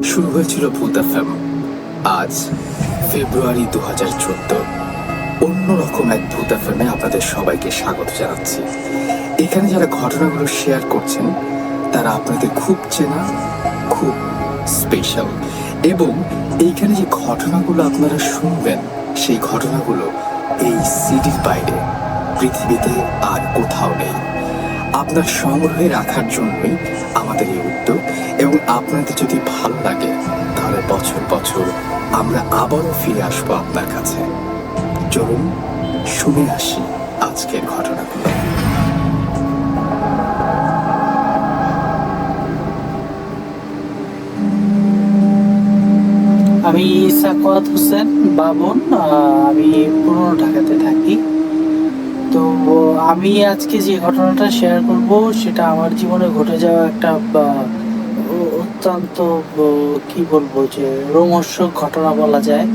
শুরু হয়েছিল ভূত এফএম। আজ ফেব্রুয়ারি 2014। অন্যরকম এক ভূত এফএমে আপনাদের সবাইকে স্বাগত জানাচ্ছি। এখানে যারা ঘটনাগুলো শেয়ার করছেন তারা আপনাদের খুব চেনা, খুব স্পেশাল, এবং এইখানে যে ঘটনাগুলো আপনারা শুনবেন সেই ঘটনাগুলো এই সিটির বাইরে পৃথিবীতে আর কোথাও নেই। আপনার সংগ্রহে রাখার জন্যই আমাদের এই উদ্যোগ, এবং আপনাদের যদি ভালো লাগে তাহলে বছর বছর আমরা আবারও ফিরে আসবো আপনার কাছে। চলুন শুনে আসি আজকের ঘটনাগুলো। আমি সাখাওয়াত হোসেন বাবন। আমি পুরনো ঢাকাতে থাকি। তো আমি আজকে যে ঘটনাটা শেয়ার করব সেটা আমার জীবনে ঘটে যাওয়া একটা অত্যন্ত কি বলবো যে রোমহর্ষক ঘটনা বলা যায়,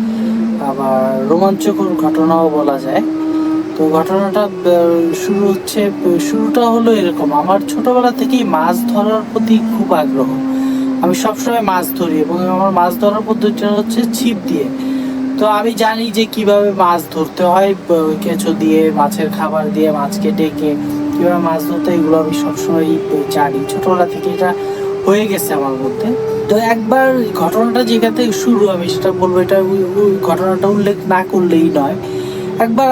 আবার রোমাঞ্চকর ঘটনাও বলা যায়। তো ঘটনাটা শুরুটা হলো এরকম। আমার ছোটবেলা থেকেই মাছ ধরার প্রতি খুব আগ্রহ। আমি সবসময় মাছ ধরি এবং আমার মাছ ধরার পদ্ধতিটা হচ্ছে ছিপ দিয়ে। তো আমি জানি যে কিভাবে মাছ ধরতে হয়, কেঁচো দিয়ে, মাছের খাবার দিয়ে, মাছকে ডেকে কিভাবে মাছ ধরতে হয়, এগুলো আমি সবসময় জানি। ছোটবেলা থেকে এটা হয়ে গেছে আমার মধ্যে। তো একবার ঘটনাটা যেখান থেকে শুরু, আমি সেটা বলবো, এটা ঘটনাটা উল্লেখ না করলেই নয়। একবার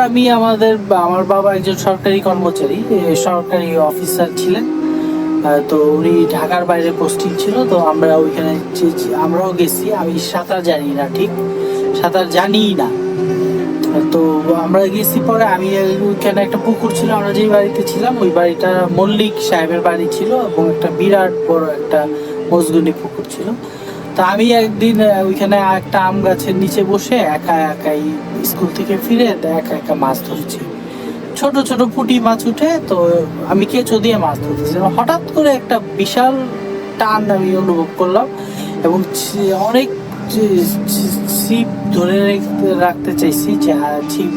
আমার বাবা একজন সরকারি কর্মচারী, সরকারি অফিসার ছিলেন। তো উনি ঢাকার বাইরে পোস্টিং ছিল। তো আমরাও গেছি। আমি সাঁতার জানি না, ঠিক সাঁতার জানিই না। তো আমরা গেছি। পরে আমি ওইখানে একটা পুকুর ছিল, আমরা যেই বাড়িতে ছিলাম ওই বাড়িটা মল্লিক সাহেবের বাড়ি ছিল, এবং একটা বিরাট বড় একটা মজগুনি পুকুর ছিল। তো আমি একদিন ওইখানে একটা আম গাছের নিচে বসে একা একাই স্কুল থেকে ফিরে একা একা মাছ ধরছি। ছোট ছোট পুঁটি মাছ উঠে, তো আমি কেঁচো দিয়ে মাছ ধরতেছিলাম। হঠাৎ করে একটা বিশাল টান আমি অনুভব করলাম, এবং অনেক ছিপ ধরে রাখতে চাইছি যে ছিপ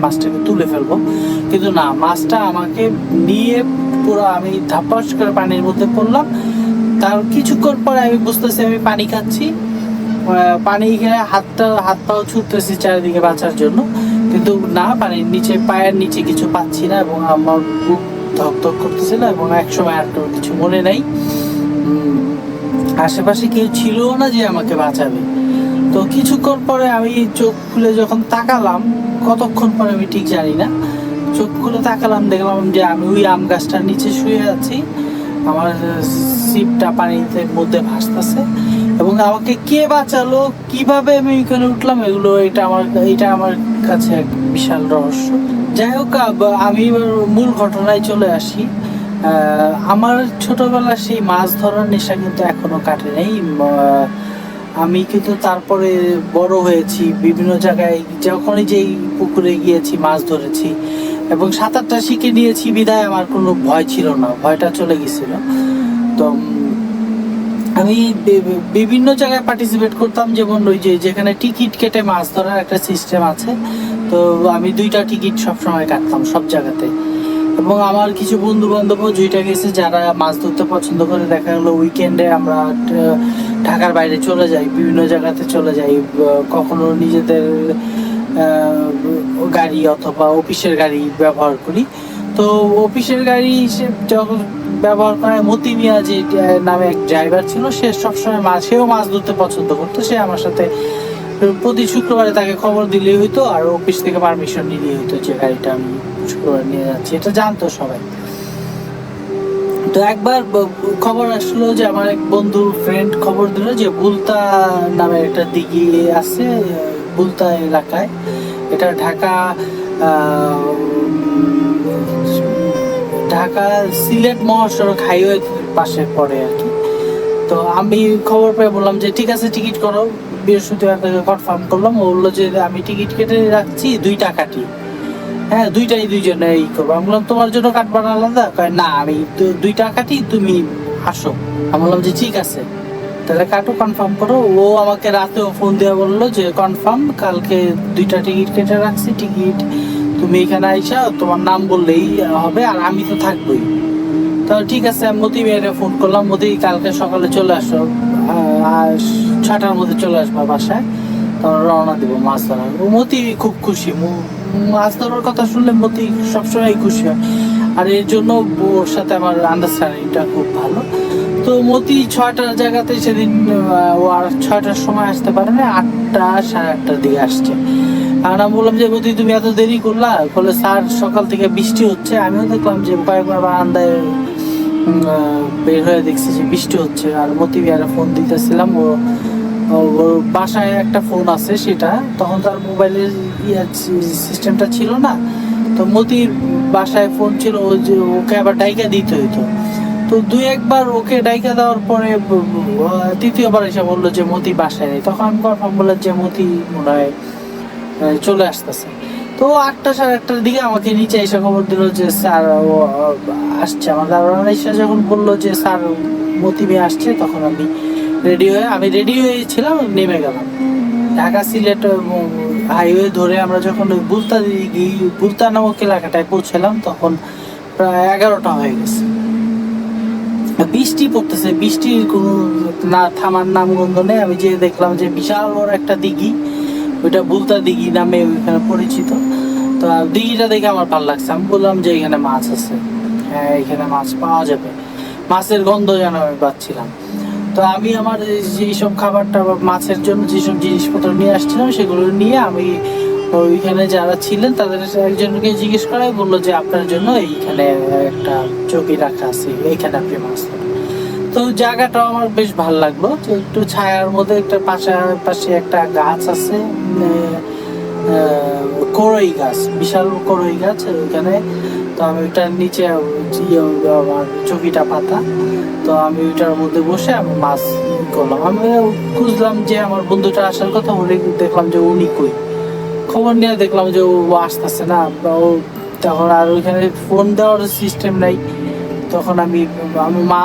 মাছটাকে তুলে ফেলবো, কিন্তু না, মাছটা আমাকে নিয়ে পুরো আমি ধাপাস করে পানির মধ্যে পড়লাম। তার কিছুক্ষণ পরে আমি বুঝতেছি আমি পানি খাচ্ছি। পানি খেয়ে হাত পাও ছুটতেছি চারিদিকে বাঁচার জন্য, কিন্তু না, পানির নিচে, পায়ের নিচে কিছু পাচ্ছি না, এবং আমার বুক ধক ধক করতেছিল। এবং একসময় আর কিছু মনে নাই, আশেপাশে কেউ ছিল না যে আমাকে বাঁচাবে। তো কিছুক্ষণ পরে আমি চোখ খুলে যখন তাকালাম, কতক্ষণ পরে আমি ঠিক জানি না, চোখ খুলে তাকালাম, দেখলাম যে আমি ওই আম গাছটার নিচে শুয়ে আছি। আমার ছিপটা পানিতে মধ্যে ভাসতেছে, এবং আমাকে কে বাঁচালো, কিভাবে আমি এখানে উঠলাম, এটা আমার কাছে এক বিশাল রহস্য। যাই হোক, আমি এবার মূল ঘটনায় চলে আসি। আমার ছোটবেলার সেই মাছ ধরার নেশা কিন্তু এখনো কাটে নাই। আমি কিন্তু তারপরে বড় হয়েছি, বিভিন্ন জায়গায় যখনই যেই পুকুরে গিয়েছি মাছ ধরেছি, এবং সাঁতারটা শিখে নিয়েছি বিধায় আমার কোনো ভয় ছিল না, ভয়টা চলে গেছিল। তো আমি বিভিন্ন জায়গায় পার্টিসিপেট করতাম, যেমন ওই যেখানে টিকিট কেটে মাছ ধরার একটা সিস্টেম আছে। তো আমি 2টা টিকিট সবসময় কাটতাম সব জায়গাতে। এবং আমার কিছু বন্ধু বান্ধবও জুইটা গেছে যারা মাছ ধরতে পছন্দ করে। দেখা গেলো উইকেন্ডে আমরা ঢাকার বাইরে চলে যাই, বিভিন্ন জায়গাতে চলে যাই, কখনো নিজেদের গাড়ি অথবা অফিসের গাড়ি ব্যবহার করি। তো অফিসের গাড়ি যখন ব্যবহার করে, মতি মিয়া যে নামে এক ড্রাইভার ছিল, সে সবসময় সেও মাছ ধরতে পছন্দ করতো। সে আমার সাথে প্রতি শুক্রবারে তাকে খবর দিলেই হইতো, আর অফিস থেকে পারমিশন নিলেই হইতো যে গাড়িটা আমি শুক্রবার নিয়ে যাচ্ছি, এটা জানতো সবাই। তো একবার খবর আসলো যে আমার এক বন্ধু ফ্রেন্ড খবর দিল যে বুলতা নামে একটা দিঘি আছে বুলতা এলাকায়। এটা ঢাকা সিলেট মহাসড়ক হাইওয়ে পাশে পড়ে আর কি। তো আমি খবর পেয়ে বললাম যে ঠিক আছে, টিকিট করো। বৃহস্পতিবার থেকে কনফার্ম করলাম। ও বললো যে আমি টিকিট কেটে রাখছি, 2টা কাটি। হ্যাঁ, 2টাই 2জনে করবো। আমি বললাম তোমার জন্য কাটবা না আলাদা? না, আমি 2টা কাটি, তুমি আসো। আমি বললাম যে ঠিক আছে, তাহলে কাটো, কনফার্ম করো। ও আমাকে রাতেও ফোন দিয়ে বললো যে কনফার্ম, কালকে 2টা টিকিট কেটে রাখছি, টিকিট তুমি এখানে আইসা তোমার নাম বললেই হবে, আর আমি তো থাকবোই। তো ঠিক আছে, মতি মেয়েরে ফোন করলাম, মতি কালকে সকালে চলে আসো। 6টার মধ্যে চলে আসবা বাসায়, তখন রওনা দেবো মাছ ধরার। মতি খুব খুশি, মাছ ধরার কথা শুনলে মতি সবসময় খুশি হয়, আর এর জন্য ওর সাথে আমার আন্ডারস্ট্যান্ডিংটা খুব ভালো। তো মতি 6টার জায়গাতে সেদিন ও আর 6টার সময় আসতে পারে না, 8টা সাড়ে 8টার দিকে আসছে। আর আমি বললাম যে মতি তুমি এত দেরি করলা, বলে স্যার সকাল থেকে বৃষ্টি হচ্ছে। আমিও দেখলাম যে কয়েকবার বারান্দায় বের হয়ে দেখছি যে বৃষ্টি হচ্ছে। আর মতি বিহারে ফোন দিতেছিলাম, ওর বাসায় একটা ফোন আছে, সেটা তখন তার মোবাইলের সিস্টেমটা ছিল না, তো মতির বাসায় ফোন ছিল, ওকে আবার ডাইকা দিতে হইতো। তো 2-1 বার ওকে ডাইকা দেওয়ার পরে তৃতীয়বার এসে বললো যে মতি বাসায় নেই। তখন আমি কনফার্ম বললাম যে মতি মনে হয় চলে আসতেছে। তো 8টা সাড়ে 8টার দিকে আমাকে নিচে এসে খবর দিল যে স্যার ও আসছে। আমার দারোয়ান এসে যখন বললো যে স্যার মতি মেয়ে আসছে, তখন আমি রেডি হয়েছিলাম, নেমে গেলাম। ঢাকা সিলেট হাইওয়ে ধরে আমরা যখন ওই বুলতা নামক এলাকাটায় পৌঁছলাম, তখন প্রায় 11টা হয়ে গেছে। বৃষ্টি পড়তেছে, বৃষ্টির কোনো না থামার নাম গন্ধ নেই। আমি যে দেখলাম যে বিশাল বড় একটা দিঘি, ওইটা বুলতা দিঘি নামে ওইখানে পরিচিত। তো দিঘিটা দেখে আমার ভালো লাগছে। আমি বললাম যে এখানে মাছ আছে, হ্যাঁ এখানে মাছ পাওয়া যাবে, মাছের গন্ধ যেন আমি পাচ্ছিলাম। তো আমি আমার যেসব খাবারটা মাছের জন্য যেসব জিনিসপত্র নিয়ে আসছিলাম, সেগুলো নিয়ে আমি ওইখানে যারা ছিলেন তাদের একজনকে জিজ্ঞেস করাই, বললো যে আপনার জন্য এইখানে একটা চৌকি রাখা আছে, এইখানে আপনি মাছ ধরেন। তো জায়গাটাও আমার বেশ ভালো লাগলো, যে একটু ছায়ার মধ্যে একটা পাশে একটা গাছ আছে, করই গাছ, বিশাল করই গাছ ওইখানে। তো আমি ওইটার নিচে আমার চৌকিটা পাতা, তো আমি ওইটার মধ্যে বসে আমি মাছ করলাম। আমি খুঁজলাম যে আমার বন্ধুটা আসার কথা, ওরে দেখলাম যে উনি কই, খবর নিয়ে দেখলাম যে ও আসতেছে না। ও তখন আর ওইখানে ফোন দেওয়ার সিস্টেম নাই, তখন আমি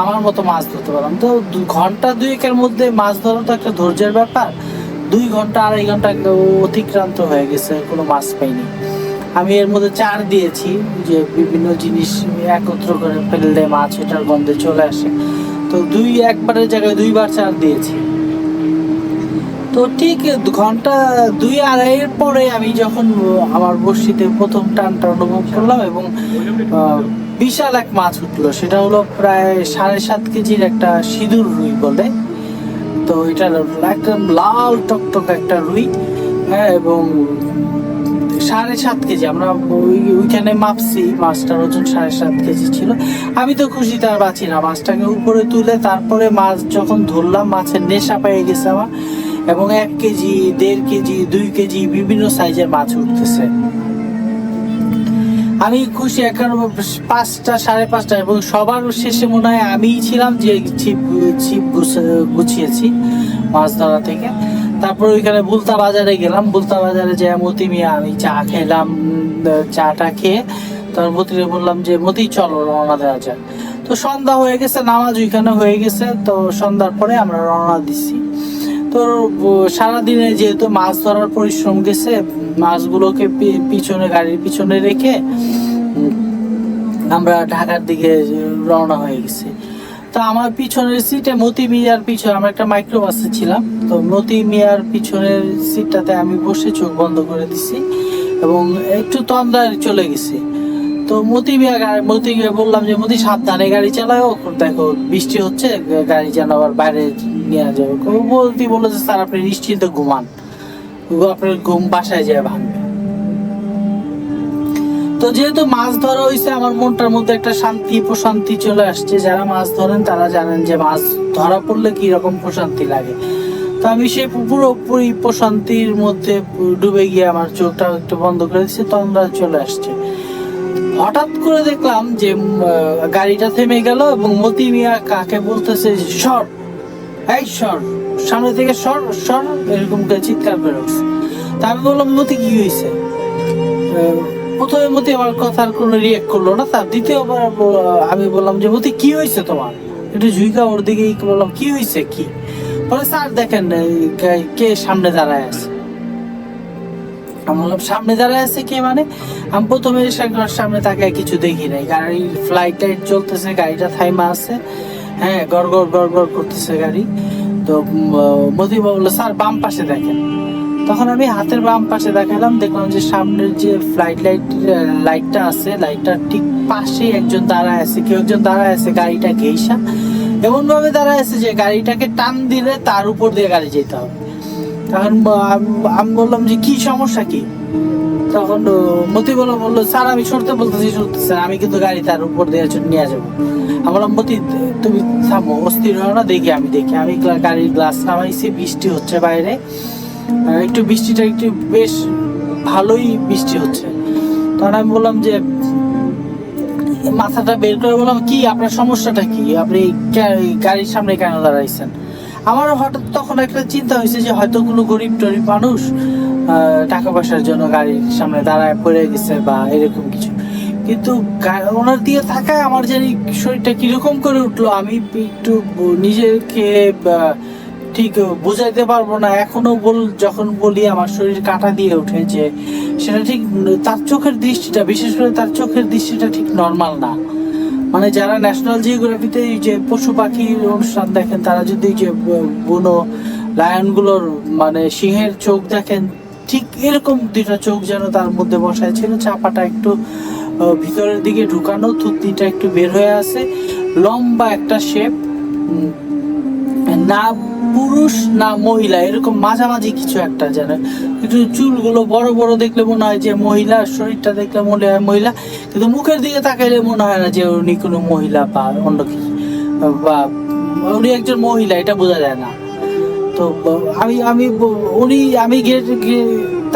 আমার মতো মাছ ধরতে পারলাম। তো 2 ঘন্টা 2-1-এর মধ্যে মাছ ধরা তো একটা ধৈর্যের ব্যাপার। 2 ঘন্টা 2.5 ঘন্টা অতিক্রান্ত হয়ে গেছে, কোনো মাছ পাইনি। আমি এর মধ্যে চার দিয়েছি, যে বিভিন্ন জিনিস একত্র করে ফেললে মাছ এটার গন্ধে চলে আসে। তো একবারের জায়গায় 2 বার চার দিয়েছি। তো ঠিক ঘন্টা 2-2.5 পরে আমি যখন আমার বড়শিতে প্রথম টানটা অনুভব করলাম, এবং বিশাল এক মাছ উঠলো। সেটা হলো প্রায় 7.5 কেজির একটা সিঁদুর রুই বলে। তো এটা একদম লাল টকটক একটা রুই, হ্যাঁ, এবং 7.5 কেজি। আমরা ওইখানে মাপছি, মাছটার ওজন 7.5 কেজি ছিল। আমি তো খুশিতে আর বাঁচি না, মাছটাকে উপরে তুলে তারপরে মাছ যখন ধরলাম, মাছের নেশা পেয়ে গেছে আমার, এবং 1 কেজি 1.5 কেজি 2 কেজি বিভিন্ন সাইজের মাছ উঠতেছে। আমি খুশি। এখন 5টা 5:30, এবং সবার শেষে মনে হয় আমিই ছিলাম যে ছিপ গুছিয়েছি মাছ ধরা থেকে। তারপর ওইখানে বুলতা বাজারে গেলাম, বুলতা বাজারে যে মতি মিয়া আমি চা খেলাম। চাটা খেয়ে তার মতিরে বললাম যে মতি চলো রওনা দেওয়া যায়। তো সন্ধ্যা হয়ে গেছে, নামাজ ওইখানে হয়ে গেছে। তো সন্ধ্যার পরে আমরা রওনা দিচ্ছি। তো সারাদিনে যেহেতু মাছ ধরার পরিশ্রম গেছে, মাছগুলোকে গাড়ির পিছনে রেখে আমরা ঢাকার দিকে রওনা হয়ে গেছি। তো আমার পিছনের সিটে মতি মিয়ার পিছনে, আমরা একটা মাইক্রোবাসে ছিলাম, তো মতি মিয়ার পিছনের সিটটাতে আমি বসে চোখ বন্ধ করে দিছি এবং একটু তন্দ্রায় চলে গেছি। তো মতিকে বললাম যে মতি সাবধানে গাড়ি চালাও, দেখো বৃষ্টি হচ্ছে, গাড়ি যেন আবার বাইরে নিয়ে যাবে। বললো যে স্যার আপনি নিশ্চিন্ত ঘুমান, আপনার ঘুম বাসায় যায় ভাঙবে। তো যেহেতু মাছ ধরা হয়েছে, আমার মনটার মধ্যে একটা প্রশান্তি চলে আসছে। যারা মাছ ধরেন তারা জানেন যে মাছ ধরা পড়লে কি রকম প্রশান্তি লাগে। তো আমি সেই পুরোপুরি প্রশান্তির মধ্যে ডুবে গিয়ে আমার চোখটা একটু বন্ধ করে দিচ্ছি, তন্দ্রা চলে আসছে। হঠাৎ করে দেখলাম যে গাড়িটা থেমে গেল, এবং মতি মিয়া কাকে বলতেছে সর, এই সর, সামনে থেকে সর সর, এরকম করে চিৎকার করে উঠছে। তা আমি বললাম মতি কি হয়েছে? প্রথমে মতি আমার কথার কোনো রিয়েক্ট করলো না। তার দ্বিতীয়বার আমি বললাম যে মতি কি হয়েছে তোমার, একটু ঝুঁকা ওর দিকে বললাম কি হয়েছে কি? বলে স্যার দেখেন কে সামনে দাঁড়ায় আছে। আমি বললাম সামনে দাঁড়ায় আছে কে মানে? আমি প্রথমে সামনে তাকায় কিছু দেখি নাই, গাড়ির ফ্লাইট টাইট চলতেছে, গাড়িটা থাইমা আছে, হ্যাঁ, গড় গড় করতেছে গাড়ি। তো মতিবা বললো স্যার বাম পাশে দেখেন। তখন আমি হাতের বাম পাশে দেখালাম, দেখলাম যে সামনের যে ফ্লাইট লাইটটা আছে, লাইটটার ঠিক পাশে একজন দাঁড়ায় আছে, কেউ একজন দাঁড়ায় আছে গাড়িটা ঘেইসা, এমন ভাবে দাঁড়ায় আছে যে গাড়িটাকে টান দিলে তার উপর দিয়ে গাড়ি যেতে হবে। তখন আমি বললাম যে কি সমস্যা কি? তখন মতিবলা বললো স্যার আমি সরতে বলতেছি, স্যার আমি কিন্তু গাড়ি তার উপর দিয়ে নিয়ে যাবো। আমি বললাম মতি তুমি থামো, অস্থির হও না, দেখি আমি গাড়ির গ্লাস নামাইছি, বৃষ্টি হচ্ছে বাইরে, একটু বৃষ্টিটা একটু বেশ ভালোই বৃষ্টি হচ্ছে। তখন আমি বললাম যে মাথাটা বের করে বললাম কি আপনার সমস্যাটা কি, আপনি গাড়ির সামনে কেন দাঁড়াইছেন? আমারও হঠাৎ তখন একটা চিন্তা হয়েছে যে হয়তো কোনো গরিব টরিব মানুষ টাকা পয়সার জন্য গাড়ির সামনে দাঁড়ায় পড়ে গেছে বা এরকম কিছু। কিন্তু ওনার দিয়ে থাকায় আমার জানি শরীরটা কিরকম করে উঠলো, আমি একটু নিজেকে ঠিক বোঝাইতে পারবো না এখনো। যখন বলি আমার শরীর কাঁটা দিয়ে ওঠে, যে সেটা ঠিক তার চোখের দৃষ্টিটা, বিশেষ করে তার চোখের দৃষ্টিটা ঠিক নর্মাল না। মানে যারা ন্যাশনাল জিওগ্রাফিতে যে পশু পাখির অনুষ্ঠান দেখেন, তারা যদি যে বুনো লায়নগুলোর মানে সিংহের চোখ দেখেন, ঠিক এরকম দুইটা চোখ যেন তার মধ্যে বসায় ছিল, চাপাটা একটু ভিতরের দিকে ঢুকানো, থুতনিটা একটু বের হয়ে আছে, লম্বা একটা শেপ, না পুরুষ না মহিলা, এরকম মাঝামাঝি কিছু একটা, যেন একটু চুলগুলো বড় বড় দেখলে মনে হয় যে মহিলা, শরীরটা দেখলে মনে হয় মহিলা, কিন্তু মুখের দিকে তাকাইলে মনে হয় না যে উনি কোনো মহিলা বা অন্য কিছু, বা উনি একজন মহিলা, এটা বোঝা যায় না। তো আমি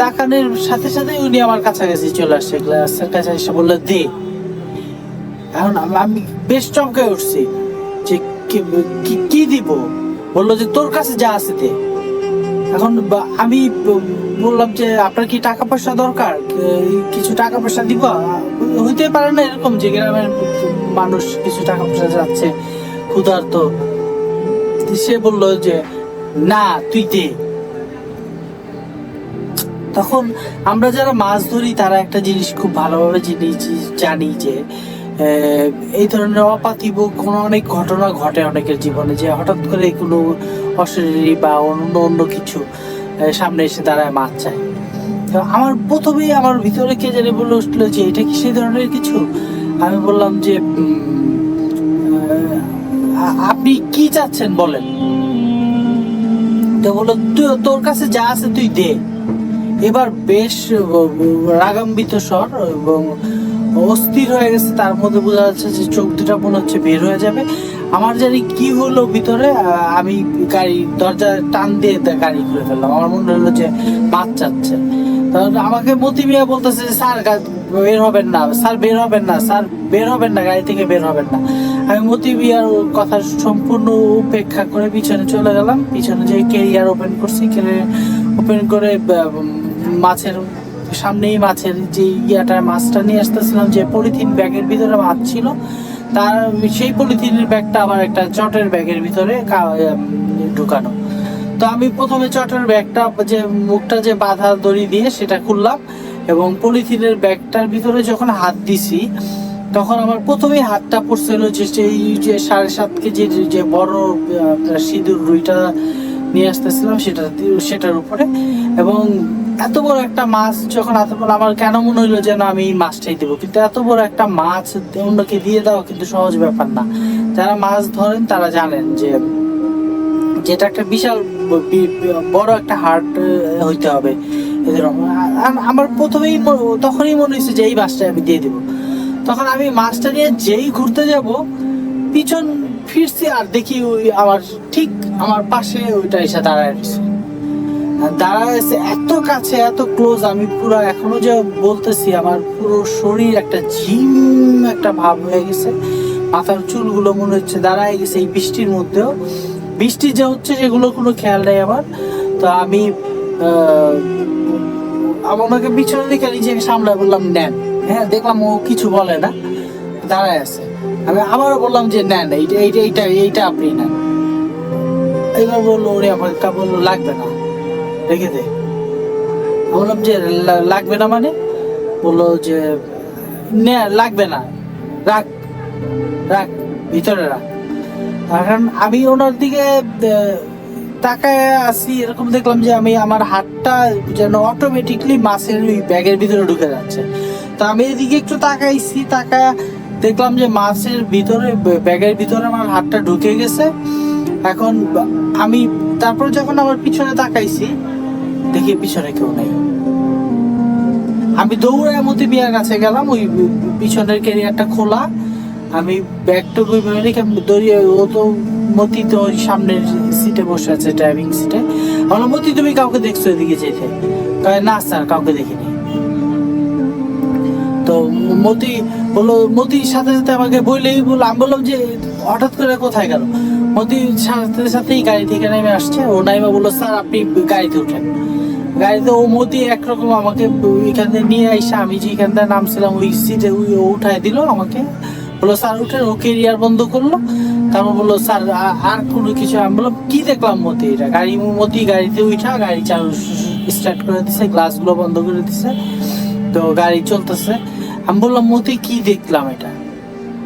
তাকানোর সাথে সাথে উনি আমার কাছাকাছি চলে আসছে, গ্লাসের কাছে এসে বললো দে। এখন আমি বেশ চমকে উঠছি যে কি দিব। বললো যে তোর কাছে যা আছে দে। এখন আমি বললাম যে আপনার কি টাকা পয়সা দরকার, কিছু টাকা পয়সা দিব? হইতে পারে না এরকম যে গ্রামের মানুষ কিছু টাকা পয়সা যাচ্ছে ক্ষুধার্ত। সে বললো যে না তুই দে। তখন আমরা যারা মাছ ধরি তারা একটা জিনিস খুব ভালোভাবে জানি যে এই ধরনের অপার্থিব কোনো অনেক ঘটনা ঘটে অনেকের জীবনে, যে হঠাৎ করে কোনো অশরীরী বা অন্য কিছু সামনে এসে দাঁড়ায় মাছ চায়। তো আমার প্রথমেই আমার ভিতরে কে জানি বলে উঠলো যে এটা কি সেই ধরনের কিছু? আমি বললাম যে আপনি কি চাচ্ছেন বলেন। তো বললো তোর কাছে যা আছে তুই দে। এবার বেশ রাগাম্বিত স্বর এবং অস্থির হয়ে গেছে, তার মধ্যে বোঝা যাচ্ছে যে চোখ দুটা মনে হচ্ছে বের হয়ে যাবে। আমার জানি কি হলো ভিতরে, আমি গাড়ি দরজা টান দিয়ে গাড়ি খুলে ফেললাম। আমার মনে হলো যে মাছ চাচ্ছে। তখন আমাকে মতি মিয়া বলতেছে যে স্যার বের হবেন না, স্যার বের হবেন না, স্যার বের হবেন না, গাড়ি থেকে বের হবেন না। আমি মতি মিয়ার কথা সম্পূর্ণ উপেক্ষা করে পিছনে চলে গেলাম। পিছনে যে ক্যারিয়ার ওপেন করছি, ক্যারিয়ার ওপেন করে মাছের সামনেই মাছের যে মাছটা নিয়ে আসতেছিলাম, যে পলিথিন ব্যাগের ভিতরে মাছ ছিল, তার সেই পলিথিনের ব্যাগটা আমার একটা চটের ব্যাগের ভিতরে ঢুকানো। তো আমি প্রথমে চটের ব্যাগটা যে মুখটা যে বাঁধা দড়ি দিয়ে সেটা খুললাম, এবং পলিথিনের ব্যাগটার ভিতরে যখন হাত দিছি তখন আমার প্রথমেই হাতটা পড়ছিল যে সেই যে 7.5 কেজির যে বড় সিঁদুর রুইটা নিয়ে আসতেছিলাম সেটার উপরে। এবং এত বড় একটা মাছ যখন হাতে পড়লো, আমার কেন মনে হইলো যেন আমি মাছটাই দেবো, কিন্তু এত বড় একটা মাছ অন্যকে দিয়ে দেওয়া কিন্তু সহজ ব্যাপার না। যারা মাছ ধরেন তারা জানেন যে যেটা একটা বিশাল বড় একটা হার্ট হইতে হবে এদের। আমার প্রথমেই তখনই মনে হয়েছে যে এই মাছটা আমি দিয়ে দেবো। তখন আমি মাছটা নিয়ে যেই ঘুরতে যাব, পিছন ফিরছি আর দেখি ওই ঠিক আমার পাশে ওইটা এসে দাঁড়ায় এত কাছে, এত ক্লোজ। আমি পুরো এখনো যে বলতেছি আমার পুরো শরীর একটা ঝিম একটা ভাব হয়ে গেছে, মাথার চুলগুলো মনে হচ্ছে দাঁড়ায় গেছে এই বৃষ্টির মধ্যেও। বৃষ্টি যে হচ্ছে সেগুলো কোনো খেয়াল নেই আমার। তো আমি আমাকে পিছনের দিকে নিজেকে সামলায় বললাম নেন। হ্যাঁ, দেখলাম ও কিছু বলে না, দাঁড়ায় আছে। আমি আবারও বললাম যে নেন, এইটা আপনি নেন। এইবার বললো ওরে, আমার বললো লাগবে না, রেখে দে। বললাম যে লাগবে না মানে? বললো যে লাগবে না, রাখ রাখ ভিতরে রাখ। কারণ আমি ওনার দিকে তাকায় আসি, এরকম দেখলাম যে আমি আমার হাতটা যেন অটোমেটিকলি মাছের ওই ব্যাগের ভিতরে ঢুকে যাচ্ছে। তো আমি এদিকে একটু তাকাইছি, তাকায় দেখলাম যে মাছের ভিতরে ব্যাগের ভিতরে আমার হাতটা ঢুকে গেছে। এখন আমি তারপর যখন আমার পিছনে তাকাইছি, দেখি পিছনে কেউ নেই। আমি দৌড়ায় মতি বিয়ার কাছে গেলাম, ওই পিছনের ক্যারিয়ারটা খোলা, আমি ব্যাগটুকু রেখে দৌড়িয়ে, ও তো মতি তো ওই সামনের সিটে বসে আছে, ড্রাইভিং সিটে। বললাম, মতি তুমি কাউকে দেখছো এদিকে যেতে? না স্যার, কাউকে দেখিনি। তো মতি বললো, মতির সাথে সাথে আমাকে বললেই বললো, আমি বললাম যে হঠাৎ করে কোথায় গেল? মতি সাথে সাথেই গাড়ি থেকে নেমে আসছে। ও নাইমা বললো, স্যার আপনি গাড়িতে উঠেন। গাড়িতে ও মতি একরকম আমাকে ওইখান থেকে নিয়ে আইসা, আমি যেখান থেকে নামছিলাম ওই সিটে ও উঠায় দিল আমাকে। বললো স্যার উঠেন। ও কেরিয়ার বন্ধ করলো, তারপর বললো স্যার আর কোনো কিছু? আমি বললাম, কি দেখলাম মতি? এটা মতি গাড়িতে উঠা গাড়ি চালু স্টার্ট করে দিছে, গ্লাসগুলো বন্ধ করে দিছে, তো গাড়ি চলতেছে। আমি বললাম, মতি কি দেখলাম এটা?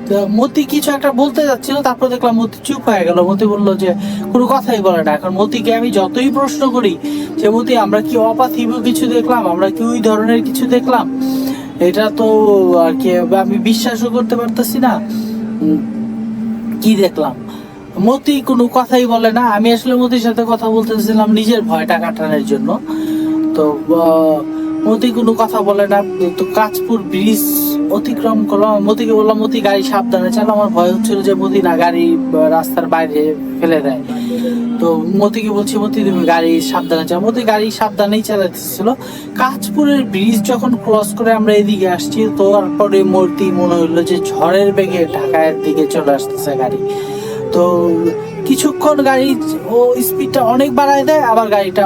তো মতি কিছু একটা বলতে যাচ্ছিল, তারপর দেখলাম মতি চুপ হয়ে গেল। মতি বললো যে কোনো কথাই বলে না। এখন মতিকে আমি যতই প্রশ্ন করি যে মতি আমরা কি অপার্থিব কিছু দেখলাম, আমরা কি ওই ধরনের কিছু দেখলাম, এটা তো আর কি আমি বিশ্বাসও করতে পারতেছি না। কি দেখলাম? মতি কোনো কথাই বলে না। আমি আসলে মতির সাথে কথা বলতেছিলাম নিজের ভয়টা কাটানোর জন্য। তো মতি কোনো কথা বলে না। তো কাঁচপুর ব্রিজ অতিক্রম করলাম। মতিকে বললাম, মতি গাড়ি সাবধানে চালা। আমার ভয় হচ্ছিল যে মতি না গাড়ি রাস্তার বাইরে ফেলে দেয়। তো মতিকে বলছি, মতি তুমি গাড়ি সাবধানে চালা। মতি গাড়ি সাবধানেই চালাতেছিল। কাঁচপুরের ব্রিজ যখন ক্রস করে আমরা এদিকে আসছি, তো তারপরে মতি মনে হইলো যে ঝড়ের বেগে ঢাকার দিকে চলে আসতেছে গাড়ি। তো কিছুক্ষণ গাড়ি ও স্পিডটা অনেক বাড়ায় দেয়, আবার গাড়িটা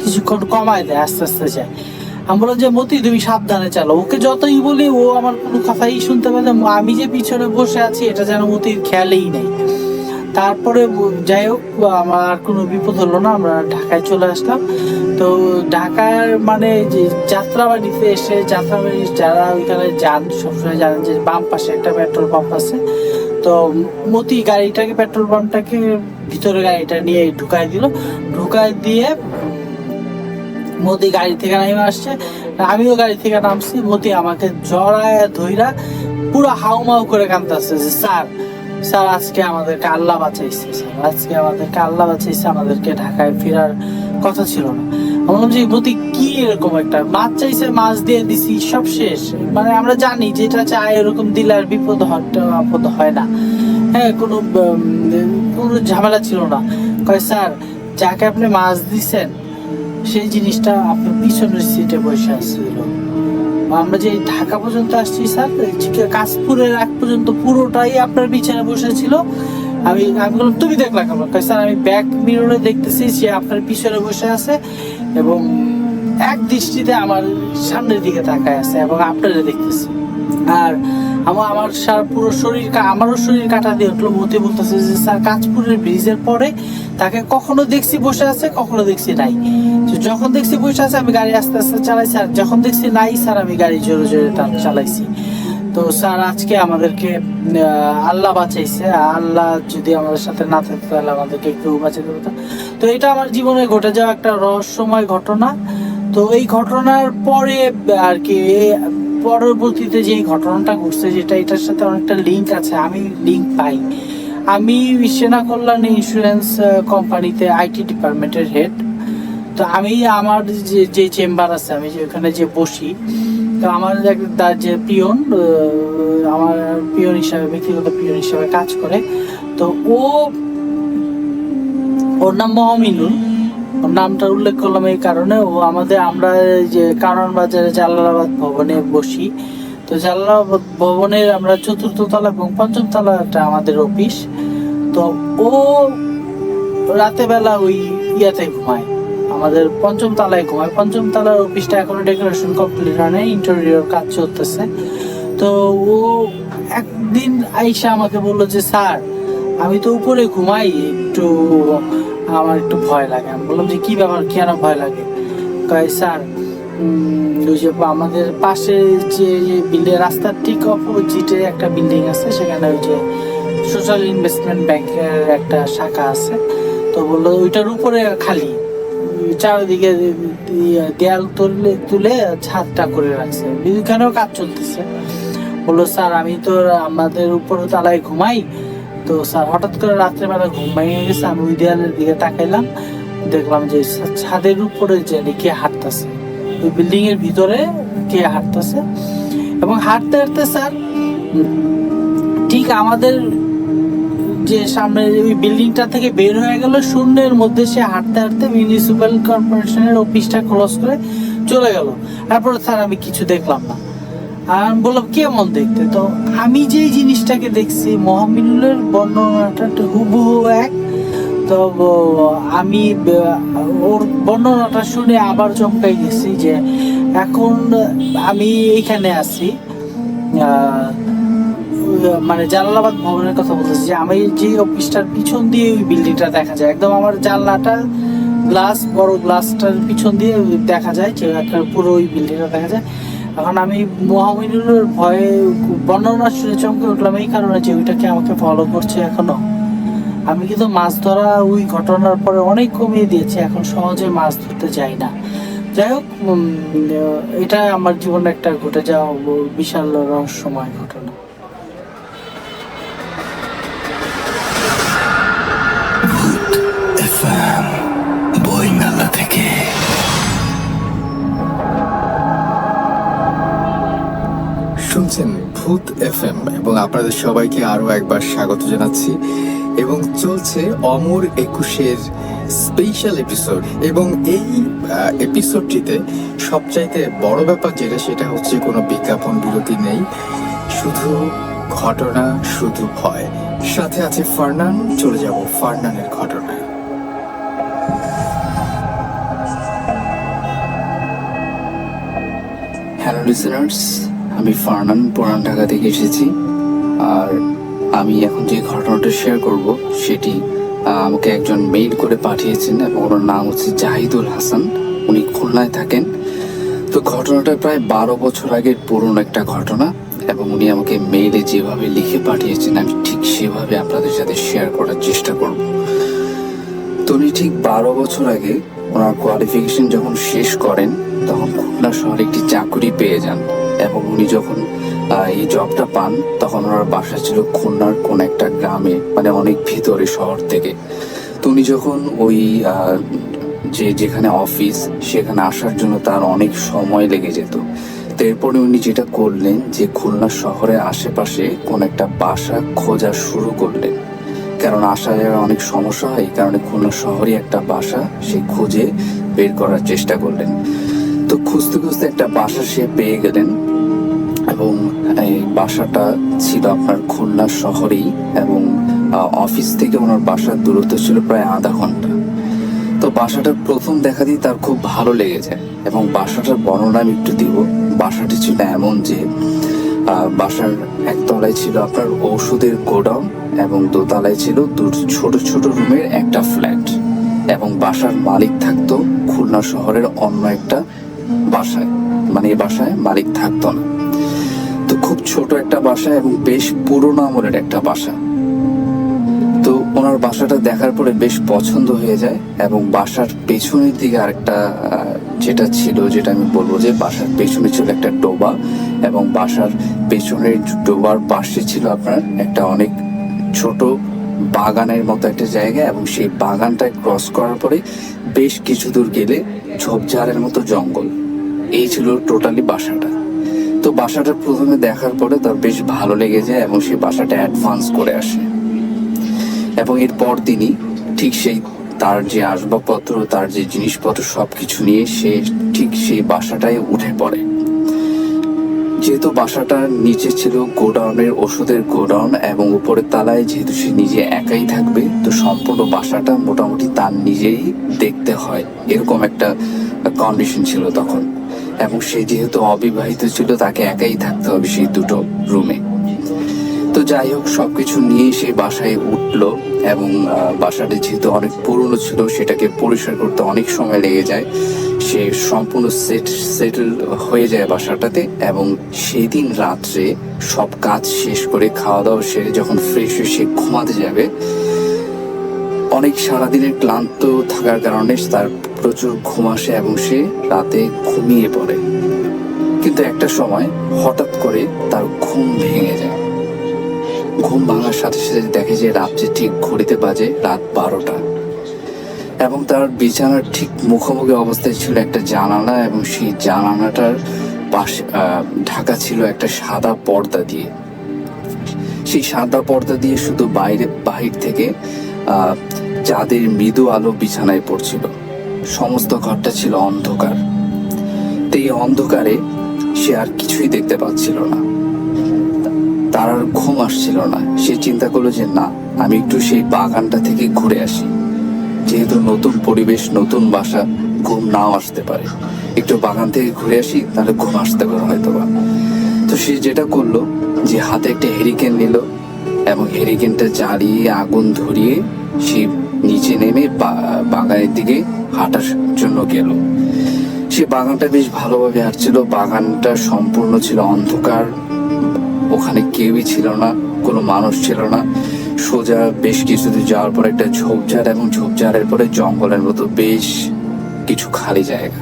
কিছুক্ষণ কমায় দেয়, আস্তে আস্তে যায়। আমি বললাম যে মতি তুমি সাবধানে চালো। ওকে যতই বলি ও আমার কোনো কথাই শুনতে পারে। আমি যে পিছনে বসে আছি এটা যেন মতির খেয়ালেই নেই। তারপরে যাই হোক, আমার আর কোনো বিপদ হলো না, আমরা ঢাকায় চলে আসলাম। তো ঢাকার মানে যে যাত্রাবাড়িতে এসে, যাত্রাবাড়ি যারা ওইখানে যান সবসময় জানেন যে বাম পাশে একটা পেট্রোল পাম্প আছে। তো মতি গাড়িটাকে, পেট্রোল পাম্পটাকে ভিতরে গাড়িটা নিয়ে ঢুকাই দিল। ঢুকাই দিয়ে মতি গাড়ি থেকে নেমে আসছে, আমিও গাড়ি থেকে নামছি। মতি আমাকে জড়ায় ধইরা পুরো হাউমাউ করে কাঁদতেছে যে স্যার, স্যার আজকে আমাদেরকে আল্লাহ বাঁচাইছে, স্যার আজকে আমাদেরকে আল্লাহ বাঁচাইছে, আমাদেরকে ঢাকায় ফেরার কথা ছিল না। বললাম যে মতি কি এরকম একটা মাছ চাইছে, মাছ দিয়ে দিছি, সব শেষ। মানে আমরা জানি যেটা চাই এরকম দিলে আর বিপদ আপদ হয় না। হ্যাঁ, কোনো ঝামেলা ছিল না। কয় স্যার, যাকে আপনি মাছ দিচ্ছেন সেই জিনিসটা আপনার পিছনের সিটে বসে আসছিল। আমরা যে ঢাকা পর্যন্ত আসছি স্যার, কাশপুরের আগ পর্যন্ত পুরোটাই আপনার পিছনে বসেছিল। আমি বললাম, তুমি দেখলা কেমন? স্যার আমি ব্যাক মিররে দেখতেছি সে আপনার পিছনে বসে আছে এবং এক দৃষ্টিতে আমার সামনের দিকে তাকায় আছে এবং আপনারা দেখতেছি। আর আমার পুরো শরীর, আমারও শরীর কাটা দিয়ে উঠলো। মতি বলতেছে যে স্যার কাঁচপুরের ব্রিজের পরে তাকে কখনো দেখছি বসে আছে, কখনো দেখছি নাই। যখন দেখছি বসে আছে আমি গাড়ি আস্তে আস্তে চালাইছি, আর যখন দেখছি নাই স্যার আমি গাড়ি জোরে জোরে চালাইছি। তো স্যার আজকে আমাদেরকে আল্লাহ বাঁচাইছে। আল্লাহ যদি আমাদের সাথে না থাকতো তাহলে আমাদেরকে কেউ বাঁচাতে পারতো। তো এটা আমার জীবনে ঘটে যাওয়া একটা রহস্যময় ঘটনা। তো এই ঘটনার পরে আর কি পরবর্তীতে যে ঘটনাটা ঘটছে যেটা এটার সাথে অনেকটা লিঙ্ক আছে, আমি লিঙ্ক পাই। আমি সেনা কল্যাণ ইন্স্যুরেন্স কোম্পানিতে আইটি ডিপার্টমেন্টের হেড। তো আমি আমার যে চেম্বার আছে, আমি যে ওখানে যে বসি, তো আমার যে পিয়ন, আমার পিয়ন হিসাবে, ব্যক্তিগত পিয়ন হিসাবে কাজ করে। তো ওর নাম মহমিনুল। ওর নামটা উল্লেখ করলাম এই কারণে, আমরা যে কারণ বাজারে জালালাবাদ ভবনে বসি। তো জালালাবাদ ভবনের আমরা ৪র্থ তলা এবং ৫ম তলাটা আমাদের অফিস। তো ও রাতে বেলা ওই ইয়াতে ঘুমায়, আমাদের ৫ম তলায় ঘুমায়। ৫ম তলার অফিসটা এখনো ডেকোরেশন কমপ্লিট হয় নাই, ইন্টেরিয়র কাজ চলতেছে। তো ও একদিন আইসা আমাকে বললো যে স্যার আমি তো উপরে ঘুমাই, আমার একটু ভয় লাগে। আমি বললাম যে কি ব্যাপার, কেন ভয় লাগে? কয় স্যার ওই যে আমাদের পাশে যে বিল্ডিং, রাস্তার ঠিক অপোজিটে একটা বিল্ডিং আছে, সেখানে ওই যে সোশ্যাল ইনভেস্টমেন্ট ব্যাংকের একটা শাখা আছে। তো তো বললো ওইটার উপরে খালি, চারিদিকে দেয়াল তুলে তুলে ছাদটা করে রাখছে, ওইখানেও কাজ চলতেছে। বললো স্যার আমি তো আমাদের উপর তালায় ঘুমাই, তো স্যার হঠাৎ করে রাত্রেবেলা ঘুম ভেঙে গেছে, আমি ওই দেয়ালের দিকে তাকাইলাম, দেখলাম যে ছাদের উপরে যে কে হাঁটতেছে, ওই বিল্ডিং এর ভিতরে কে হাঁটতেছে। এবং হাঁটতে হাঁটতে স্যার ঠিক আমাদের যে সামনে ওই বিল্ডিংটা থেকে বের হয়ে গেল, শূন্যের মধ্যে সে হাঁটতে হাঁটতে মিউনিসিপ্যাল কর্পোরেশনের অফিসটা ক্রস করে চলে গেল। তারপর স্যার আমি কিছু দেখলাম না। আর বললাম কেমন দেখতে? তো আমি যে জিনিসটাকে দেখছি মহামিনুলের বর্ণনাটা হুবহু এক। তো আমি ওর বর্ণনাটা শুনে আবার চমকাই গেছি যে এখন আমি এইখানে আছি, মানে জালালাবাদ ভবনের কথা বলতেছি, যে আমি যে অফিসটার পিছন দিয়ে ওই বিল্ডিংটা দেখা যায়, একদম আমার জানলাটা গ্লাস, বড় গ্লাসটার পিছন দিয়ে দেখা যায় যে পুরো ওই বিল্ডিংটা দেখা যায়। এখন আমি মহামিনুলের ভয়ে বর্ণনা শুনে চমকে উঠলাম এই কারণে যে ওইটাকে আমাকে ফলো করছে এখনো। আমি কিন্তু মাছ ধরা ওই ঘটনার পরে অনেক কমিয়ে দিয়েছি, এখন সহজে মাছ ধরতে যাই না। যাই হোক, এটা আমার জীবনে একটা ঘটে যাওয়া বিশাল রহস্যময় ঘটনা। থেকে শুনছেন ভূত এফএম এবং আপনাদের সবাইকে আরো একবার স্বাগত জানাচ্ছি। এবং চলছে অমর 21-এর স্পেশাল এপিসোড। এবং এই এপিসোডটিতে সবচাইতে বড় ব্যাপার যেটা, সেটা হচ্ছে কোনো বিজ্ঞাপন বিরতি নেই, শুধু ঘটনা, শুধু ভয়। সাথে আছে ফারনান। চলে যাব ফারনানের ঘটনায়। হ্যালো লিসেনার্স, আমি ফারনান পুরান ঢাকা থেকে এসেছি। আর আমি এখন যে ঘটনাটা শেয়ার করব সেটি আমাকে একজন মেইল করে পাঠিয়েছেন এবং ওনার নাম হচ্ছে জাহিদুল হাসান। উনি খুলনায় থাকেন। তো ঘটনাটা প্রায় 12 বছর আগের পুরনো একটা ঘটনা এবং উনি আমাকে মেইলে যেভাবে লিখে পাঠিয়েছেন আমি ঠিক সেভাবে আপনাদের সাথে শেয়ার করার চেষ্টা করব। তো উনি ঠিক 12 বছর আগে ওনার কোয়ালিফিকেশন যখন শেষ করেন তখন খুলনা শহরে একটি চাকরি পেয়ে যান। এবং উনি যখন এই জবটা পান তখন ওনার বাসা ছিল খুলনার কোন একটা গ্রামে, মানে অনেক ভিতরে শহর থেকে। তো উনি যখন ওই যেখানে অফিস সেখানে আসার জন্য তার অনেক সময় লেগে যেত। তো এরপরে উনি যেটা করলেন যে খুলনা শহরের আশেপাশে কোন একটা বাসা খোঁজা শুরু করলেন, কারণ আসা যাওয়ার অনেক সমস্যা হয়, এই কারণে খুলনা শহরে একটা বাসা সে খুঁজে বের করার চেষ্টা করলেন। তো খুঁজতে খুঁজতে একটা বাসা সে পেয়ে গেলেন এবং এই বাসাটা ছিল আপনার খুলনা শহরেই এবং অফিস থেকে ওনার বাসার দূরত্ব ছিল প্রায় আধা ঘন্টা। তো বাসাটা প্রথম দেখা দিয়ে তার খুব ভালো লেগে যায় এবং বাসাটার বর্ণনা আমি একটু দিব। বাসাটি ছিল এমন যে বাসার একতলায় ছিল আপনার ঔষধের গোডাউন এবং দোতলায় ছিল ছোট ছোট রুমের একটা ফ্ল্যাট এবং বাসার মালিক থাকতো খুলনা শহরের অন্য একটা বাসায়, মানে এই বাসায় মালিক থাকতো না। তো খুব ছোট একটা বাসা এবং বেশ পুরোনো আমলের একটা বাসা। তো ওনার বাসাটা দেখার পরে বেশ পছন্দ হয়ে যায় এবং বাসার পেছনের দিকে আরেকটা যেটা ছিল, যেটা আমি বলবো যে বাসার পেছনে ছিল একটা ডোবা এবং বাসার পেছনের ডোবার পাশে ছিল আপনার একটা অনেক ছোট বাগানের মতো একটা জায়গা এবং সেই বাগানটায় ক্রস করার পরে বেশ কিছু দূর গেলে ঝোপঝাড়ের মতো জঙ্গল। এই ছিল টোটালি বাসাটা। তো বাসাটা প্রথমে দেখার পরে তার বেশ ভালো লেগে যায় এবং সে বাসাটা অ্যাডভান্স করে আসে এবং এরপর তিনি ঠিক সেই তার যে আসবাবপত্র, তার যে জিনিসপত্র সবকিছু নিয়ে সে ঠিক সেই বাসাটায় উঠে পড়ে। যেহেতু বাসাটার নিচে ছিল গোডাউনের ওষুধের গোডাউন এবং উপরের তলায় যেহেতু সে নিজে একাই থাকবে, তো সম্পূর্ণ বাসাটা মোটামুটি তার নিজেই দেখতে হয়, এরকম একটা কন্ডিশন ছিল তখন। এবং সে যেহেতু অবিবাহিত ছিল, তাকে একাই থাকতে হবে সেই দুটো রুমে। তো যাই হোক, সবকিছু নিয়ে সে বাসায় উঠলো এবং বাসাটি যেহেতু অনেক পুরনো ছিল সেটাকে পরিষ্কার করতে অনেক সময় লেগে যায়। সে সম্পূর্ণ সেটেল হয়ে যায় বাসাটাতে এবং সেই দিন রাত্রে সব কাজ শেষ করে খাওয়া দাওয়া সেরে যখন ফ্রেশ হয়ে সে ঘুমাতে যাবে, অনেক সারাদিনের ক্লান্ত থাকার কারণে তার প্রচুর ঘুম আসে এবং সে রাতে ঘুমিয়ে পড়ে। কিন্তু একটা সময় হঠাৎ করে তার ঘুম ভেঙে যায়। ঘুম ভাঙার সাথে সাথে দেখে যে রাত্রে ঠিক ঘড়িতে বাজে রাত 12টা এবং তার বিছানার ঠিক মুখোমুখি অবস্থায় ছিল একটা জানালা এবং সেই জানালাটার পাশে ঢাকা ছিল একটা সাদা পর্দা দিয়ে। সেই সাদা পর্দা দিয়ে শুধু বাহির থেকে চাঁদের মৃদু আলো বিছানায় পড়ছিল। সমস্ত ঘরটা ছিল অন্ধকার। তো এই অন্ধকারে সে আর কিছুই দেখতে পাচ্ছিল না। তার আর ঘুম আসছিল না। সে চিন্তা করলো যে না, আমি একটু সেই বাগানটা থেকে ঘুরে আসি। যেহেতু নতুন পরিবেশ, নতুন বাসা, ঘুম নাও আসতে পারে। একটু বাগান থেকে ঘুরে আসি, তাহলে ঘুম আসতে পারে হয়তো বা। তো সে যেটা করলো যে হাতে একটা হেরিকেন নিল এবং হেরিকেনটা জ্বালিয়ে আগুন ধরিয়ে সে নিচে নেমে বাগানের দিকে হাঁটার জন্য গেল। সে বাগানটা বেশ ভালোভাবে হাঁটছিল। বাগানটা সম্পূর্ণ ছিল অন্ধকার। ওখানে কেউই ছিল না, কোনো মানুষ ছিল না। সোজা বেশ কিছুদূর যাওয়ার পর একটা ঝোপঝাড় এবং ঝোপঝাড়ের পরে জঙ্গলের মতো বেশ কিছু খালি জায়গা।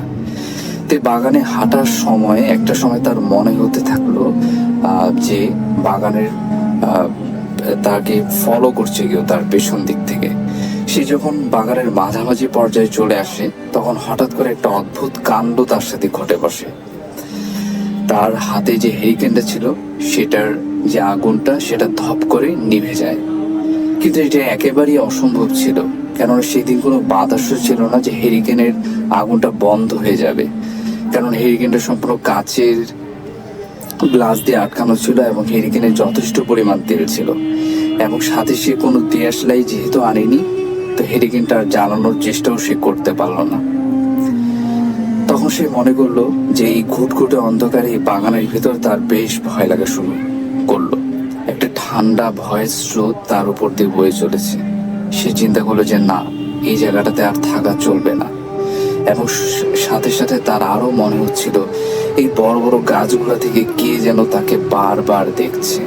তে বাগানে হাঁটার সময় একটা সময় তার মনে হতে থাকলো যে বাগানের তাকে ফলো করছে কেউ তার পেছন দিক থেকে। সে যখন বাগানের মাঝামাঝি পর্যায়ে চলে আসে তখন হঠাৎ করে একটা অদ্ভুত কাণ্ড তার সাথে ঘটে বসে। তার হাতে যে হেরিকেনটা ছিল সেটার যে আগুনটা সেটা ধপ করে নিভে যায়। কিন্তু এটা একেবারেই অসম্ভব ছিল, কেননা সেদিন কোনো বাতাস ছিল না যে হেরিকেনের আগুনটা বন্ধ হয়ে যাবে। কারণ হেরিকেনটা সম্পূর্ণ কাচের গ্লাস দিয়ে আটকানো ছিল এবং হেরিকেনের যথেষ্ট পরিমাণ তেল ছিল এবং সাথে সে কোনো দেশলাই যেহেতু আনেনি, তো হেরিকেনটা জ্বালানোর চেষ্টাও সে করতে পারল না। তখন সে মনে করলো যে এই ঘুটঘুটে অন্ধকারে এই বাগানের ভিতর তার বেশ ভয় লাগা শুরু করলো। একটা ঠান্ডা ভয়ের স্রোত তার উপর দিয়ে বয়ে চলেছে। সে চিন্তা করলো যে না, এই জায়গাটাতে আর থাকা চলবে না। এবং সাথে সাথে তার আরো মনে হচ্ছিল এই বড় বড় গাছগুলো থেকে কে যেন তাকে বারবার দেখছে।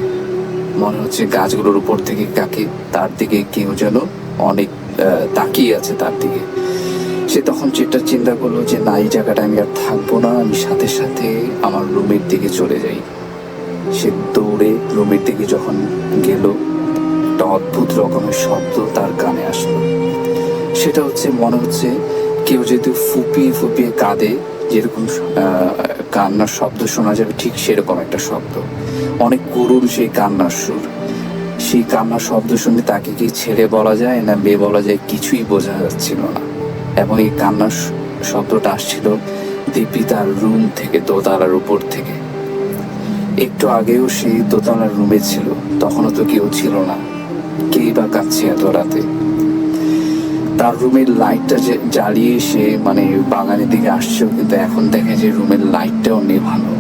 মনে হচ্ছে গাছগুলোর উপর থেকে তার দিকে কেউ যেন অনেক তাকিয়ে আছে তার দিকে। সে তখন যেটা চিন্তা করলো যে না, এই জায়গাটা আমি আর থাকবো না, আমি সাথে সাথে আমার রুমের দিকে চলে যাই। সে দৌড়ে রুমের দিকে যখন গেল, একটা অদ্ভুত রকমের শব্দ তার কানে আসলো। সেটা হচ্ছে মনে হচ্ছে কেউ যেহেতু ফুপিয়ে ফুপিয়ে কাঁদে, যেরকম কান্নার শব্দ শোনা যাবে ঠিক সেরকম একটা শব্দ। অনেক করুণ সেই কান্নার সুর। সেই কান্নার শব্দ শুনে তাকে কি ছেলে বলা যায় না মেয়ে বলা যায় কিছুই বোঝা যাচ্ছিল না। এবং এই কান্নার শব্দটা আসছিল দীপি তার রুম থেকে, দোতলার উপর থেকে। একটু আগেও সেই দোতলার রুমে ছিল, তখনও তো কেউ ছিল না। কেই বা কাঁদছে এত রাতে? তার রুমের লাইটটা যে জ্বালিয়ে সে বাগানের দিকে আসছেও, কিন্তু এখন দেখে যে রুমের লাইটটাও নেভানো।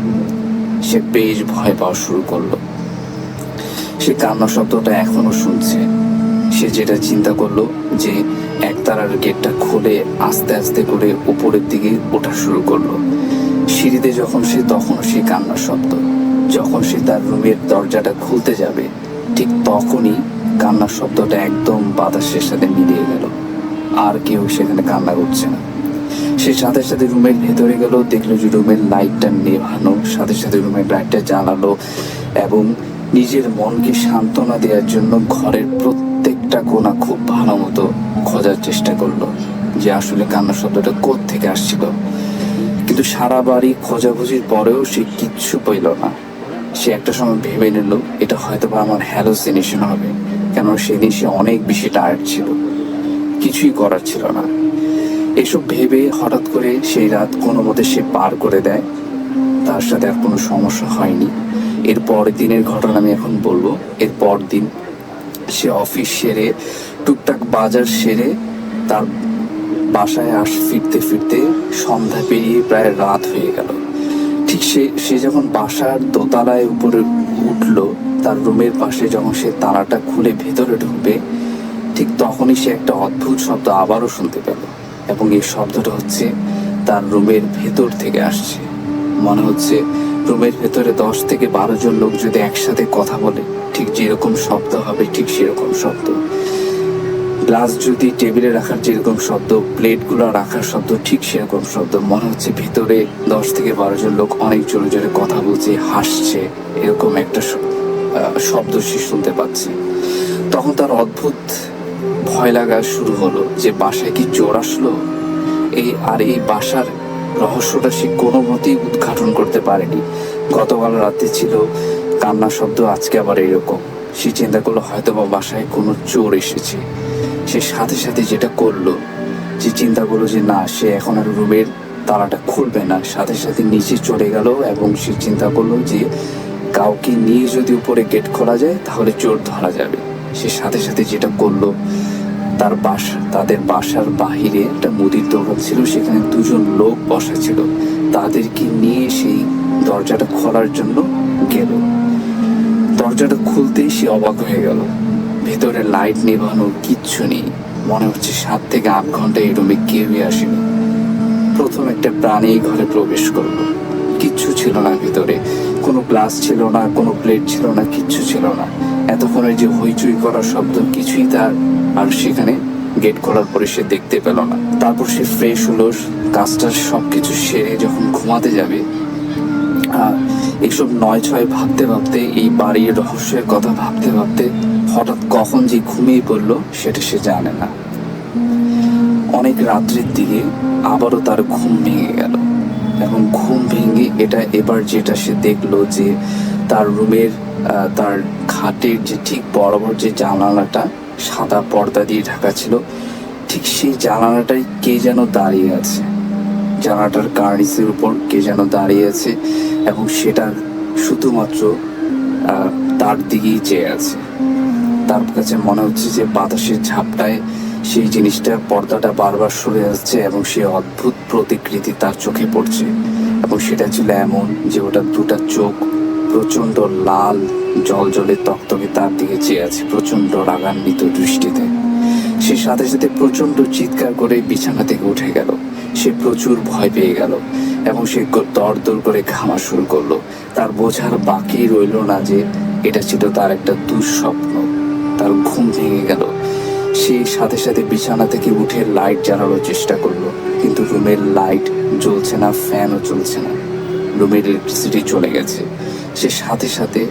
সে বেশ ভয় পাওয়া শুরু করলো। সে কান্না শব্দটা এখনো শুনছে। সে যেটা চিন্তা করলো যে একতারার গেটটা খুলে আস্তে আস্তে করে উপরের দিকে ওঠা শুরু করলো। সিঁড়িতে যখন সে, তখনও সে কান্নার শব্দ। যখন সে তার রুমের দরজাটা খুলতে যাবে ঠিক তখনই কান্নার শব্দটা একদম বাতাসের সাথে মিলিয়ে গেল। আর কেউ সেখানে কান্না করছে না। সে সাথে সাথে রুমের ভেতরে গেল, দেখলো যে রুমের লাইটটা নেভানো। সাথে সাথে রুমের লাইটটা জ্বালালো এবং নিজের মনকে সান্ত্বনা দেওয়ার জন্য ঘরের প্রত্যেকটা কোণা খুব ভালো মতো খোঁজার চেষ্টা করলো যে আসলে কান্নার শব্দটা কোত্থেকে আসছিল। কিন্তু সারা বাড়ি খোঁজাখুঁজির পরেও সে কিচ্ছু পেল না। সে একটা সময় ভেবে নিল এটা হয়তো বা আমার হ্যালোসিনেশন হবে, কেন সেদিন সে অনেক বেশি টায়ার্ড ছিল, কিছুই করার ছিল না। এসব ভেবে হঠাৎ করে সেই রাত কোনো মতে সে পার করে দেয়। তার সাথে আর কোনো সমস্যা হয়নি। এর পরের দিনের ঘটনা আমি এখন বলবো। এর পর দিন সে অফিস সেরে, টুকটাক বাজার সেরে তার বাসায় ফিরতে ফিরতে সন্ধ্যা পেরিয়ে প্রায় রাত হয়ে গেল। ঠিক সে যখন বাসার দোতলায় উপরে উঠলো, তার রুমের পাশে যখন সে তালাটা খুলে ভেতরে ঢুকবে, ঠিক তখনই সে একটা অদ্ভুত শব্দ আবারও শুনতে পেল। এবং এই শব্দটা হচ্ছে তার রুমের ভেতর থেকে আসছে। মনে হচ্ছে রুমের ভেতরে 10 থেকে 12 জন লোক যদি একসাথে কথা বলে ঠিক যেরকম শব্দ হবে, ঠিক সেরকম শব্দ। গ্লাস যদি টেবিলে রাখার যেরকম শব্দ, প্লেটগুলো রাখার শব্দ ঠিক সেরকম শব্দ। মনে হচ্ছে ভিতরে 10 থেকে 12 জন লোক অনেক জোরে জোরে কথা বলছে, হাসছে, এরকম একটা শব্দ সে শুনতে পাচ্ছে। তখন তার অদ্ভুত ভয় লাগা শুরু হলো যে বাসায় কি চোর আসলো। এই বাসার রহস্যটা সে কোনো মতেই উদ্ঘাটন করতে পারেনি। গতকাল রাতে ছিল কান্নার শব্দ, আজকে আবার এরকম। সে চিন্তা করলো হয়তো বা বাসায় কোনো চোর এসেছে। সে সাথে সাথে যেটা করলো, যে চিন্তা করলো যে না, সে এখন আর রুমের তালাটা খুলবে না, সাথে সাথে নিচে চলে গেল এবং সে চিন্তা করলো যে কাউকে নিয়ে যদি উপরে গেট খোলা যায় তাহলে চোর ধরা যাবে। সে সাথে সাথে যেটা করলো, তাদের বাসার বাহিরে একটা মুদির দোকান ছিল, সেখানে 2 জন লোক বসা ছিল, তাদেরকে নিয়ে সেই দরজাটা খোলার জন্য গেল। দরজাটা খুলতেই সে অবাক হয়ে গেল। ভেতরে লাইট নেভানো, কিচ্ছু নেই। মনে হচ্ছে 7 থেকে 8 ঘন্টা এই রুমে কেউই আসেনি। প্রথম একটা প্রাণী ঘরে প্রবেশ করলো। কিচ্ছু ছিল না ভিতরে, কোনো গ্লাস ছিল না, কোনো প্লেট ছিল না, কিচ্ছু ছিল না। এতক্ষণের যে হইচই করার শব্দ, কিছুই তার আর সেখানে গেট খোলার পরে সে দেখতে পেল না। তারপর সে ফ্রেশ হলো, কাজটার সবকিছু সেরে যখন ঘুমাতে যাবে, এইসব 9-6 ভাবতে ভাবতে, এই বাড়ির রহস্যের কথা ভাবতে ভাবতে হঠাৎ কখন যে ঘুমিয়ে পড়লো সেটা সে জানে না। অনেক রাত্রির দিকে আবারও তার ঘুম ভেঙে গেল এবং ঘুম ভেঙে এবার যেটা সে দেখলো যে তার রুমের তার খাটের যে ঠিক বরাবর যে জানালাটা সাদা পর্দা দিয়ে ঢাকা ছিল, ঠিক সেই জানালাটাই কে যেন দাঁড়িয়ে আছে। জানালাটার কার্নিসের উপর কে যেন দাঁড়িয়ে আছে এবং সেটা শুধুমাত্র তার দিকেই চেয়ে আছে। তার কাছে মনে হচ্ছে যে বাতাসের ঝাপটায় সেই জিনিসটা, পর্দাটা বারবার সরে আসছে এবং সে অদ্ভুত প্রতিকৃতি তার চোখে পড়ছে। এবং সেটা ছিল এমন যে ওটা 2টা চোখ প্রচণ্ড লাল জলজলে তকতকে তার দিকে চেয়ে আছে প্রচণ্ড রাগান্বিত দৃষ্টিতে। সে সাথে সাথে প্রচণ্ড চিৎকার করে বিছানা থেকে উঠে গেল। সে প্রচুর ভয় পেয়ে গেল এবং সে দরদর করে ঘামা শুরু করলো। তার বোঝার বাকি রইল না যে এটা ছিল তার একটা দুঃস্বপ্ন। তার ঘুম ভেঙে গেল। সে সাথে সাথে বিছানা থেকে উঠে লাইট জ্বালানোর চেষ্টা করলো, কিন্তু রুমের লাইট জ্বলছে না, ফ্যানও চলছে না, রুমের ইলেকট্রিসিটি চলে গেছে। সে সাথে সাথে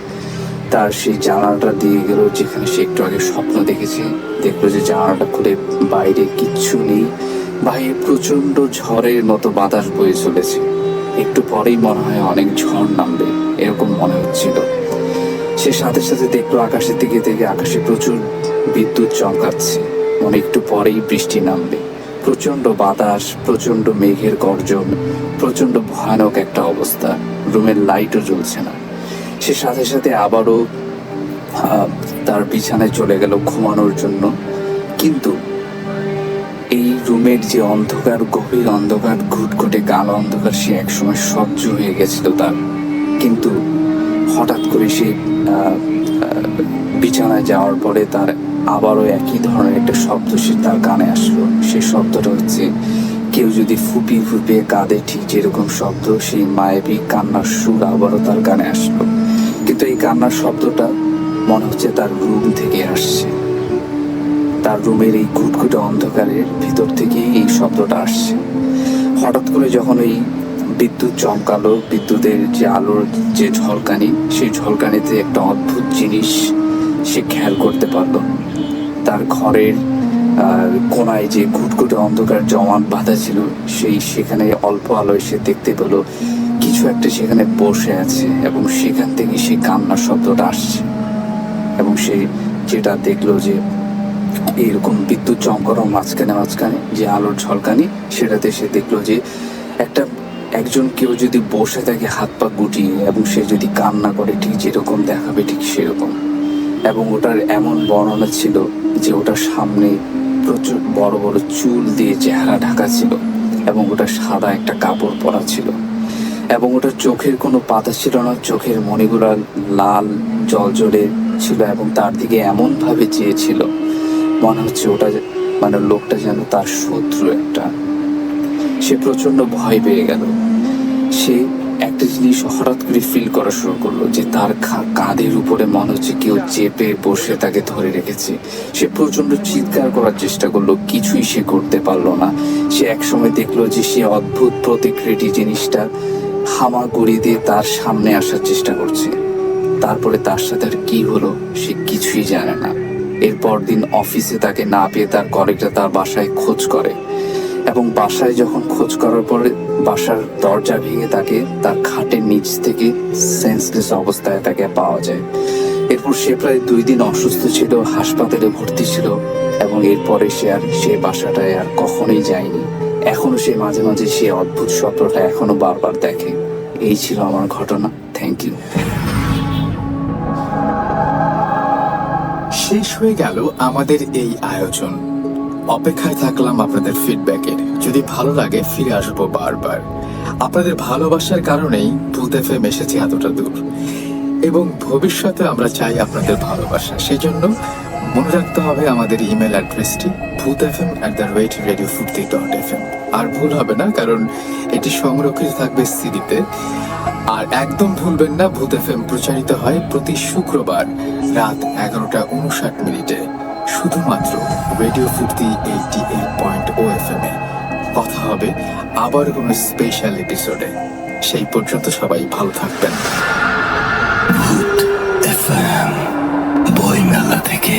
তার সেই জানালাটা দিয়ে গেল যেখানে সে একটু আগে স্বপ্ন দেখেছে। দেখলো যে জানালাটা খুলে বাইরে কিচ্ছু নেই, বাইরে প্রচণ্ড ঝড়ের মতো বাতাস বয়ে চলেছে। একটু পরেই মনে হয় অনেক ঝড় নামবে, এরকম মনে হচ্ছিল। সে সাথে সাথে দেখলো আকাশের দিকে থেকে আকাশে প্রচুর বিদ্যুৎ চমকাচ্ছে, একটু পরেই বৃষ্টি নামবে। প্রচণ্ড বাতাস, প্রচণ্ড মেঘের গর্জন, প্রচণ্ড ভয়ানক একটা অবস্থা। রুমের লাইটও জ্বলছে না। সে সাথে সাথে আবারও তার বিছানায় চলে গেল ঘুমানোর জন্য। কিন্তু এই রুমের যে অন্ধকার, গভীর অন্ধকার, ঘুটঘুটে কালো অন্ধকার, সে একসময় সহ্য হয়ে গেছিল তার। কিন্তু হঠাৎ করে সে বিছানায় যাওয়ার পরে তার আবারও একই ধরনের একটা শব্দ সে তার কানে আসলো। সেই শব্দটা হচ্ছে কেউ যদি ফুপিয়ে ফুপিয়ে কাঁদে, ঠিক যেরকম শব্দ, সেই মায়াবী কান্নার সুর আবারও তার কানে আসলো। কিন্তু এই কান্নার শব্দটা মনে হচ্ছে তার রুম থেকে আসছে। তার রুমের এই ঘুটঘুটে অন্ধকারের ভিতর থেকেই এই শব্দটা আসছে। হঠাৎ করে যখন এই বিদ্যুৎ চমকালো, বিদ্যুতের যে আলোর যে ঝলকানি, সেই ঝলকানিতে একটা অদ্ভুত জিনিস সে খেয়াল করতে পারলো। তার ঘরের কোনায় যে ঘুটঘুটে অন্ধকার জমাট বাঁধা ছিল, সেখানে অল্প আলোয় সে দেখতে পেল কিছু একটা সেখানে বসে আছে এবং সেখান থেকে সে কান্নার শব্দটা আসছে। এবং সে যেটা দেখলো যে এইরকম বিদ্যুৎ চমকানো মাঝখানে মাঝখানে যে আলোর ঝলকানি, সেটাতে সে দেখলো যে একজন কেউ যদি বসে থাকে হাত পা গুটিয়ে এবং সে যদি কান্না করে ঠিক যেরকম দেখাবে ঠিক সেরকম। এবং ওটার এমন বর্ণনা ছিল যে ওটার সামনে প্রচুর বড় বড় চুল দিয়ে চেহারা ঢাকা ছিল এবং ওটা সাদা একটা কাপড় পরা ছিল এবং ওটার চোখের কোনো পাতা ছিল না, চোখের মণিগুলা লাল জলজলে ছিল এবং তার দিকে এমনভাবে চেয়েছিল মনে হচ্ছে ওটা লোকটা যেন তার শত্রু একটা। সে প্রচণ্ড ভয় পেয়ে গেল। সে এক একটা জিনিস হঠাৎ করে ফিল করা শুরু করলো, যে তার কাঁধের উপরে মনে হচ্ছে কেউ চেপে বসে তাকে ধরে রেখেছে। সে প্রচন্ড চিৎকার করার চেষ্টা করলো, কিছুই সে করতে পারলো না। সে একসময় দেখলো যে সে অদ্ভুত প্রতিকৃতি জিনিসটা হামাগুড়ি দিয়ে তার সামনে আসার চেষ্টা করছে। তারপরে তার সাথে আর কি হলো সে কিছুই জানে না। এরপর দিন অফিসে তাকে না পেয়ে তার কলিগরা তার বাসায় খোঁজ করে, এবং বাসায় যখন খোঁজ করার পরে বাসার দরজা ভেঙে তাকে তার খাটের নিচ থেকে সেন্সলেস অবস্থায় তাকে পাওয়া যায়। এরপর সে প্রায় 2 দিন অসুস্থ ছিল, হাসপাতালে ভর্তি ছিল, এবং এরপরে সে বাসাটায় আর কখনোই যায়নি। এখনো সে মাঝে মাঝে সে অদ্ভুত স্বপ্নটা এখনো বারবার দেখে। এই ছিল আমার ঘটনা। Thank you. শেষ হয়ে গেল আমাদের এই আয়োজন। অপেক্ষায় থাকলাম আপনাদের ফিডব্যাকের। যদি ভালো লাগে ফিরে আসবো বারবার। আপনাদের ভালোবাসার কারণেই ভূত এফএম এসেছে এতটা দূর, এবং ভবিষ্যতে আমরা চাই আপনাদের ভালোবাসা। সেই জন্য মনে রাখতে হবে আমাদের ইমেল অ্যাড্রেসটি bhutfm@radiofurti.fm। আর ভুল হবে না, কারণ এটি সংরক্ষিত থাকবে সিডিতে। আর একদম ভুলবেন না, ভূত এফএম প্রচারিত হয় প্রতি শুক্রবার রাত 11:59 শুধুমাত্র রেডিও ফুর্তি 88.0 FM এ। কথা হবে আবার কোনো স্পেশাল এপিসোডে। সেই পর্যন্ত সবাই ভালো থাকবেন। ভূত এফএম বইমেলা থেকে।